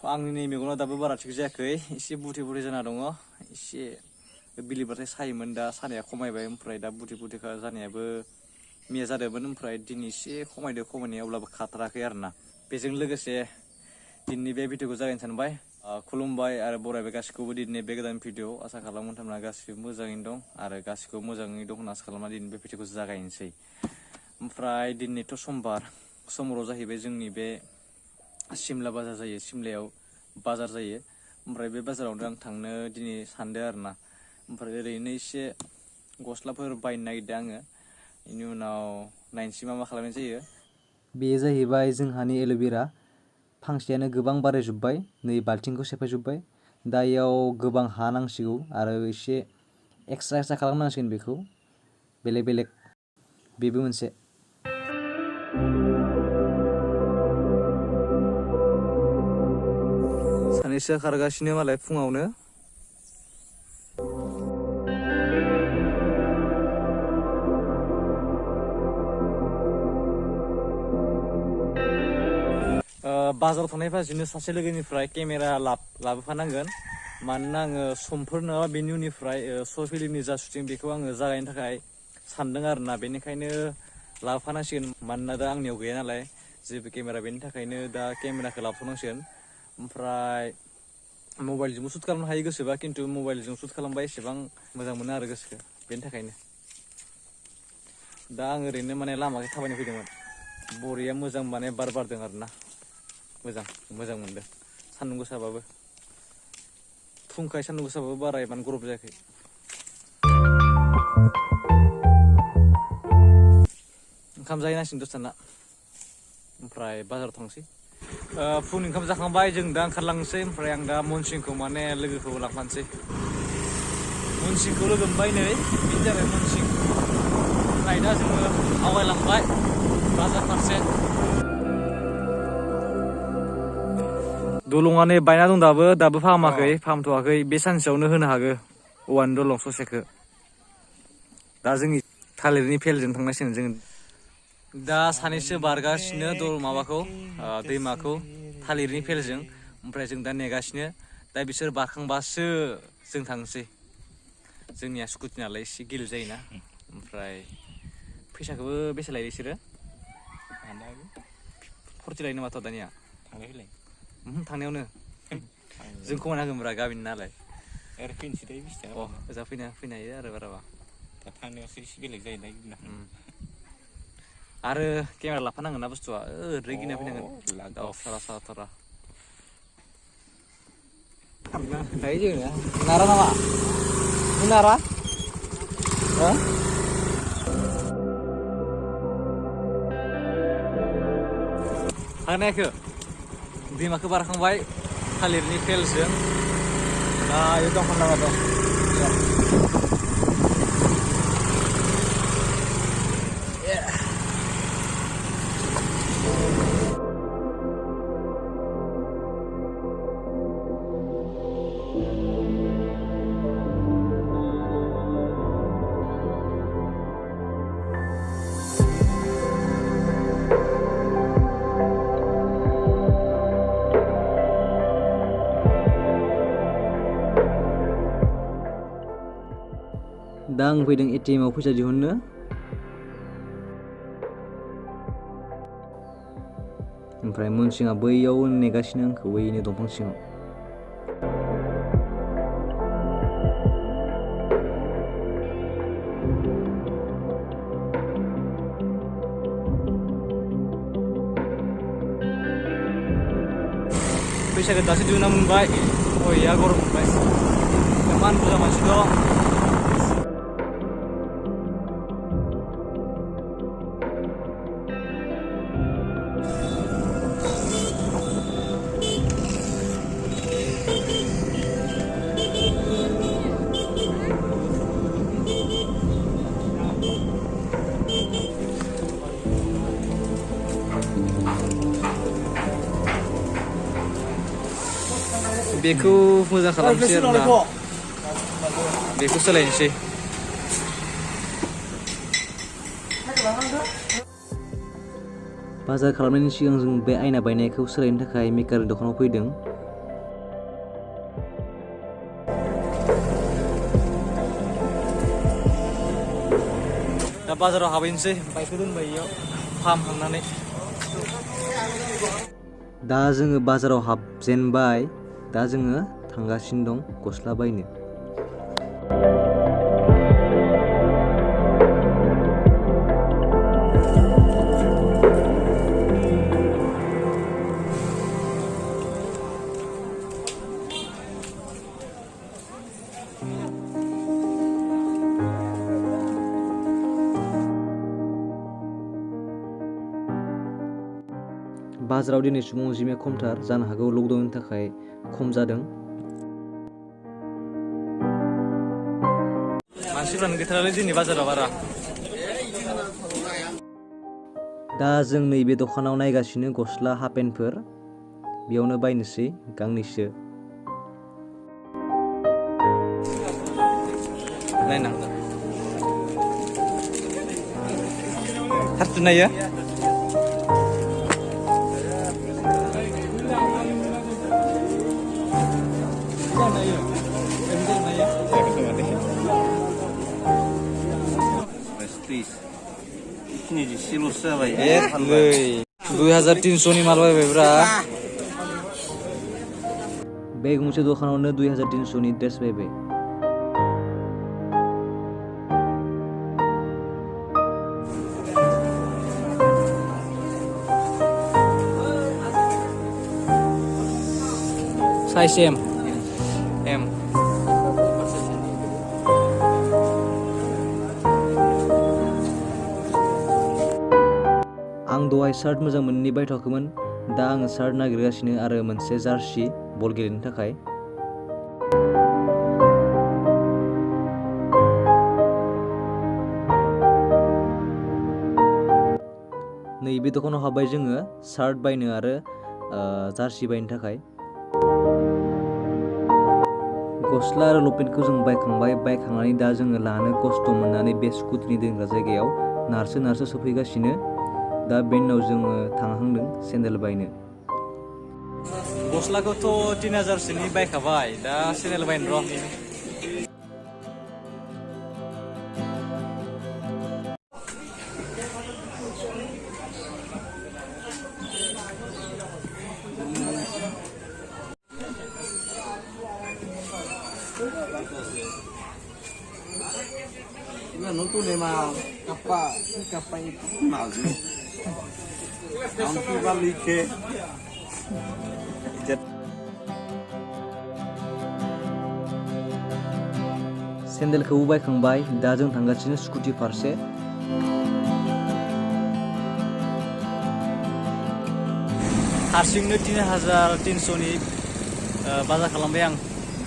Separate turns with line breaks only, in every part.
आंनि मेगना दाबो बारा थिग जायाखै एसे बुथे बुथे जाना दङ एसे बिलिबाथाय सायोमोन दा सानाया खमायबाय ओमफ्राय दा बुथे बुथे जानायाबो मैया जादोंमोन ओमफ्राय दिनै एसे खमायनाया अब्लाबो खाथाराखै आरोना बेजों लोगोसे दिनैनि बे भिडिअखौ जागायनो सानबाय खुलुमबाय आरो बरायबाय गासिखौबो दिनै बे गोदान भिडिअ आसा खालामो नोंथांमोना गासिबो मोजाङैनो दं आरो गासिखौबो मोजाङै दं होनना आसा खालामना दिनै बे भिडिअखौ जागायनोसै ओमफ्राय दिनैथ' समबाराव जाहैबाय जोंनि बे सिमला बाजार जायो सिमलायाव बाजार जायो ओमफ्राय बे बाजारावनो आं थांनो दिनै सानदों आरोना ओमफ्राय ओरैनो एसे गस्लाफोर बायनो नागिरदों आङो बेनि उनाव नायनोसै मा खालामनाय जायो। बेयो जाहैबाय जोंहानि एल'भेरा फांसेयानो गोबां बारायजोब्बाय नै बाल्थिंखौ सेफायजोब्बाय दा इयाव गोबां हा नांसिगौ आरो एसे एक्सट्रा खालामनांसिगोन बेखौ बेलेग बेबो मोनसे सानैसोआ खारगासिनो मालाय फुङावनो बाजाराव थांनाय फारसेनो सासे लोगोनिफ्राय केमेरा लाबोफानांगोन मानोना आङो समफोर नङाबा बेनि उननिफ्राय शर्ट फिल्मनि जा शुटिं बेखौ आङो जागायनो थाखाय सानदों आरोना बेनिखायनो लाबोफानांसिगोन मानोना दा आंनियाव गैया नालाय जेबो केमेरा बेनि थाखायनो दा केमेराखौ लाबोथ'नांसिगोन ओमफ्राय मबाइलजोंबो शुट खालामनो हायो गोसोबा खिन्थु मबाइलजों शुट खालामबा एसेबां मोजां मोनो आरो गोसोखौ बेनि थाखायनो दा आं ओरैनो माने लामाखै थाबायनो फैदोंमोन बरिया मोजां माने बार बारदों आरोना मोजां मोनदों सान्दुं गोसाबाबो फुंखाय सान्दुं गोसाबाबो बारा इमान गरम जायाखै ओंखाम जाहैनांसिगोन दसथाना ओमफ्राय बाजाराव थांसै फुंनि ओंखाम जाखांबाय जों दा ओंखारलांनोसै ओमफ्राय आं दा मनसिंखौ माने लोगोखौ लांफानोसै मनसिंखौ लोगो मोनबाय नै बेनो जाबाय मनसिं ओमफ्राय दा जोङो आवगायलांबाय बाजार फारसे दलङानो बायना दं दाबो फाहामथ'वाखै बे सानसेयावनो होनो हागौ औवानि दलं ससेखौ दा जोंनि थालिरनि फेलजों थांनांसिगोन जों दा सानैसो बारगासिनो दैमाखौ थालिरनि फेलजों ओमफ्राय जों दा नेगासिनो दा बिसोर बारखांबासो जों थांसै जोंनिया स्कुटि नालाय एसे गिलिर जायोना ओमफ्राय फैसाखौबो बेसे लायो बिसोरो 40 लायो नामाथ' दानिया थांनायावनो जों खमायना होगोनब्रा गामिनि नालाय
आरो फैनोसै दायो 20 थाखा
ओजा फैनो हायो आरो बाराबा
दा थांनायावसो एसे बेलेग जायोना
आरो केमेरा लाफानांगोन ना बुस्थुआ ओरै गिना फैनांगोन सारा दायो जोङो नारा नामा नारा थांनायखौ दैमाखौ बारखांबाय थालिरनि फेलजों दा बे दंफां लामा दं दा आं फैदों एटिएम आव फैसा दिहुननो ओमफ्राय मनसिंआ बैयाव नेगासिनो आंखौ बैनि दंफां सिङाव फैसाखौ दासो दिहुनना मोनबाय गया गरम मोनबाय इमान बुरजा मानसि दं बेखौ मोजां खालामसै आरोना बेखौ सोलायनोसै बाजार खालामनायनि सिगां जों बे आयना बायनायखौ सोलायनो थाखाय मेकारनि दखानाव फैदों बाजाराव हाबहैनोसै बाइकखौ दोनबाय इयाव फाहामखांनानै दा जोङो बाजाराव हाबजेनबाय दा जोङो थांगासिनो दं गस्ला बायनो बाजाराव दिनै सुबुं अनजिमाया खमथार जानो हागौ लकडाउननि थाखाय खम जादों मानसिफ्रानो गैथारालै दिनै बाजाराव बारा दा जों नैबे दखानाव नायगासिनो गस्ला हाफपेन्टफोर बेयावनो बायनोसै गांनैसो नायनां हारसिं नायो
स्निजिसेल'सो जाबाय
2300नि माल बायबायब्रा बे गंसे दखानावनो 2300नि ड्रेस बायबाय साइज एम आं दहाय शार्ट मोजां मोननि बायथ'वाखैमोन दा आङो शार्ट नागिरगासिनो आरो मोनसे जार्सि बल गेलेनो थाखाय नैबे दखानाव हाबबाय जोङो शार्ट बायनो आरो जार्सि बायनो थाखाय गस्ला आरो लपेन्टखौ जों बायखांनानै दा जोङो लानो खस्थ' मोननानै बे स्कुटिनि दोनग्रा जायगायाव नारसो सफैगासिनो दा बेनि उनाव जोङो थांहांदों सेन्देल बायनो गस्लाखौथ' 3000सोनि बायखाबाय दा सेन्देल बायनो र'
nonton memang kapal itu malu. Nanti balik ke.
सेन्देलखौबो बायखांबाय दा जों थांगासिनो स्कुटि फारसे हारसिंनो 3300नि बाजार खालामबाय आं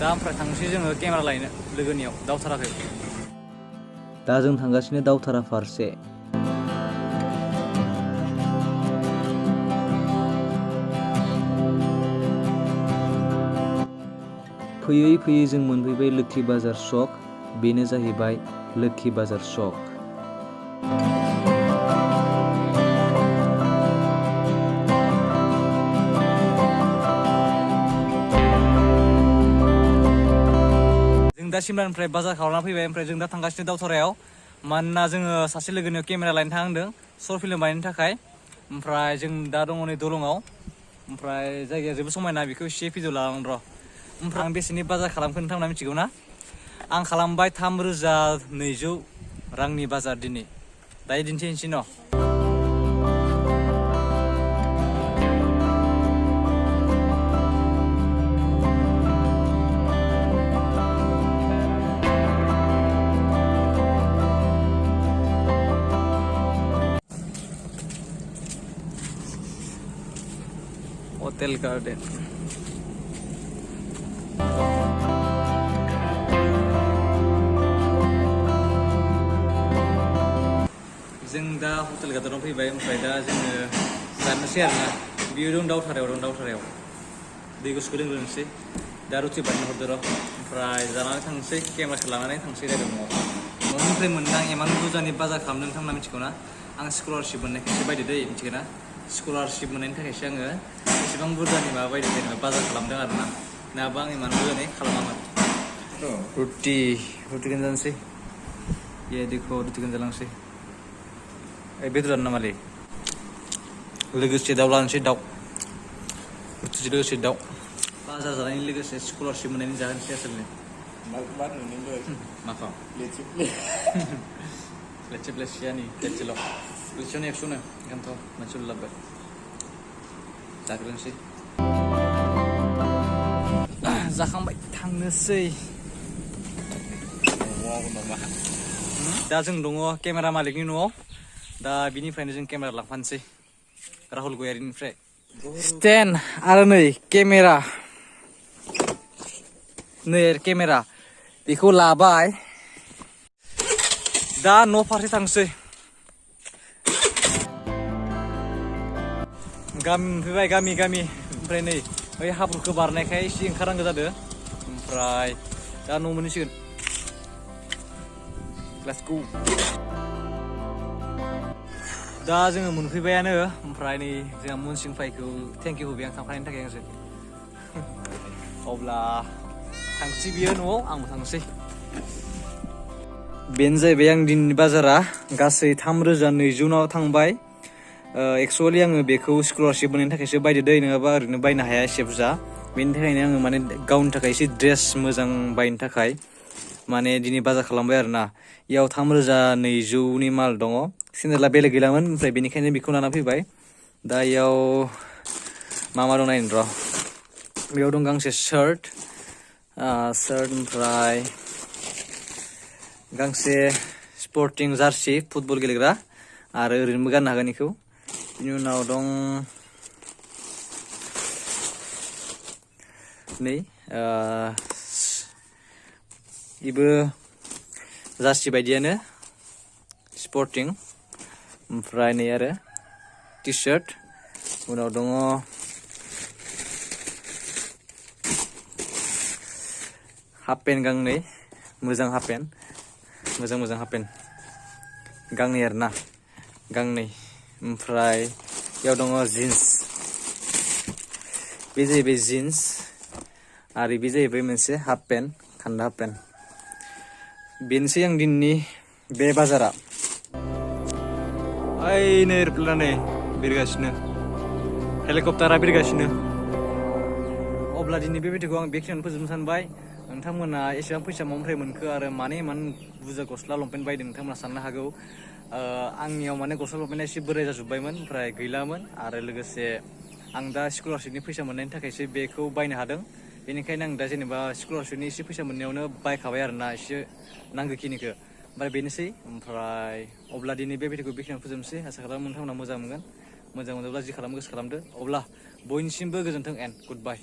दा ओमफ्राय थांसै जोङो केमेरा लायनो लोगोनियाव दावथाराखै दा जों थांगासिनो दावथारा फारसे फैयै जों मोनफैबाय लोखि बाजार सक बेनो जाहैबाय लोखि बाजार सक जों दा सिमलानिफ्राय बाजार खालामना फैबाय ओमफ्राय जों दा थांगासिनो दावथारायाव मानोना जोङो सासे लोगोनियाव केमेरा लायनो थांदों सर्ट फिल्म बानायनो थाखाय ओमफ्राय जों दा दङ नै दलंआव ओमफ्राय जायगाया जोबोद समायना बेखौ एसे भिडिअ लानांगोन र' ओमफ्राय आं बेसेनि बाजार खालामखो नोंथांमोना मिथिगौ ना आं खालामबाय 3200 रांनि बाजार दिनै दायो दिन्थिनोसै न' हटेल गार्डेन जों दा हटेल गार्डेनाव फैबाय ओमफ्राय दा जोङो जानोसै आरोना बियो दं दावथारायाव दै गुसुखौ लोंग्रोनोसै दा रुटि बानायनो हरदो र' ओमफ्राय जानानै थांसै केमेराखौ लानानै थांसै डाइरेक्ट न'निफ्राय मोनदां इमान बुरजानि बाजार खालामदों नोंथांमोना मिथिगौ ना आं स्कलारशिप मोननायखायसो बायदो दै मिथिगौ ना स्कलारशिप मोननायनि थाखायसो आङो एसेबां बुरजानि माबा बायदो जेनेबा बाजार खालामदों आरोना नङाबा आं इमान बुरजानि खालामामोन रुटिखौनो जानोसै देखो रुटिखौनो जालांसै बेदरानो नामालै लोगोसे दाउ लानोसै दाउ बुथुजों लोगोसे दाउ बाजार जानायनि लोगोसे स्कलारशिप मोननायनि जाहोनसै आसलनि माखौ लेचिप्लेसियानि लेचिल' लेचियावनो 100नो ओंखामथ' मानसिल' लाबोबाय जाग्रोनोसै जाखांबाय थांनोसै दा जों दङ केमेरा मालिकनि न'आव दा बिनिफ्रायनो जों केमेरा लांफानोसै राहुल गयारिनिफ्राय स्टेन्ड आरो नै केमेरा नै केमेरा बेखौ लाबाय दा न' फारसे थांसै गामि मोनफैबाय गामि ओमफ्राय नै बै हाब्रुखौ बारनायखाय एसे ओंखारनांगौ जादों ओमफ्राय दा न' मोनहैसिगोन लेट्स गो दा जोङो मोनफैबायानो ओमफ्राय नै जोंहा मुनसिं फाइखौ थेंक इउ होबाय आं थांफानायनि थाखाय आंजों अब्ला थांसै बियो न'आव आंबो थांसै बेनो जाहैबाय आं दिनैनि बाजारा गासै 3,200 थांबाय एक्सुवेलि आङो बेखौ स्कलारशिप मोननायनि थाखायसो बायदो दै नङाबा ओरैनो बायनो हाया एसे बुरजा बेनि थाखायनो आङो माने गावनि थाखाय एसे ड्रेस मोजां बायनो थाखाय माने दिनै बाजार खालामबाय आरोना इयाव 3,200नि माल दङ सेन्देला बेलेग गैलामोन ओमफ्राय बेनिखायनो बेखौ लाना फैबाय दा इयाव मा दं नायनो र' बेयाव दं गांसे शार्ट ओमफ्राय गांसे स्पर्टिं जार्सि फुटबल गेलेग्रा आरो ओरैनोबो गाननो हागोन बेखौ बिनि उनाव दं नै बेबो जार्सि बायदियानो स्पर्टिं ओमफ्राय नै आरो टि शार्ट उनाव दङ हाफ पेन्ट गांनै मोजां हाफ पेन्ट मोजां हाफ पेन्ट गांनै आरोना गांनै ओमफ्राय बेयाव दङ जिन्स बे जाहैबाय जिन्स आरो बे जाहैबाय मोनसे हाफ पेन्ट खान्दा हाफ पेन्ट बेनोसै आं दिननि बे बाजारा ओइ नै एर'प्लेना नै बिरगासिनो हेलिकप्टारा बिरगासिनो अब्ला दिनै बे भिडिअखौ आं बेखिनियावनो फोजोबनो सानबाय नोंथांमोना एसेबां फैसा मानिफ्राय मोनखो आरो माने इमान बुरजा गस्ला लंपेन्ट बायदों नोंथांमोना साननो हागौ आंनियाव माने गस्ला लंपेन्टआ एसे बोराय जाजोब्बायमोन ओमफ्राय गैलामोन आरो लोगोसे आं दा स्कलारशिपनि फैसा मोननायनि थाखायसो बेखौ बायनो हादों बेनिखायनो आं दा जेनेबा स्कलारशिपनि एसे फैसा मोननायावनो बायखाबाय आरोना एसे नांगौखिनिखौ ओमफ्राय बेनोसै ओमफ्राय अब्ला दिनै बे भिडिअखौ बेखिनियावनो फोजोबनोसै आसा खालामो नोंथांमोना मोजां मोनगोन मोजां मोनोब्ला जि खालामो गोसो खालामदो अब्ला बयनिसिमबो गोजोन्थों एन्ड गुड बाय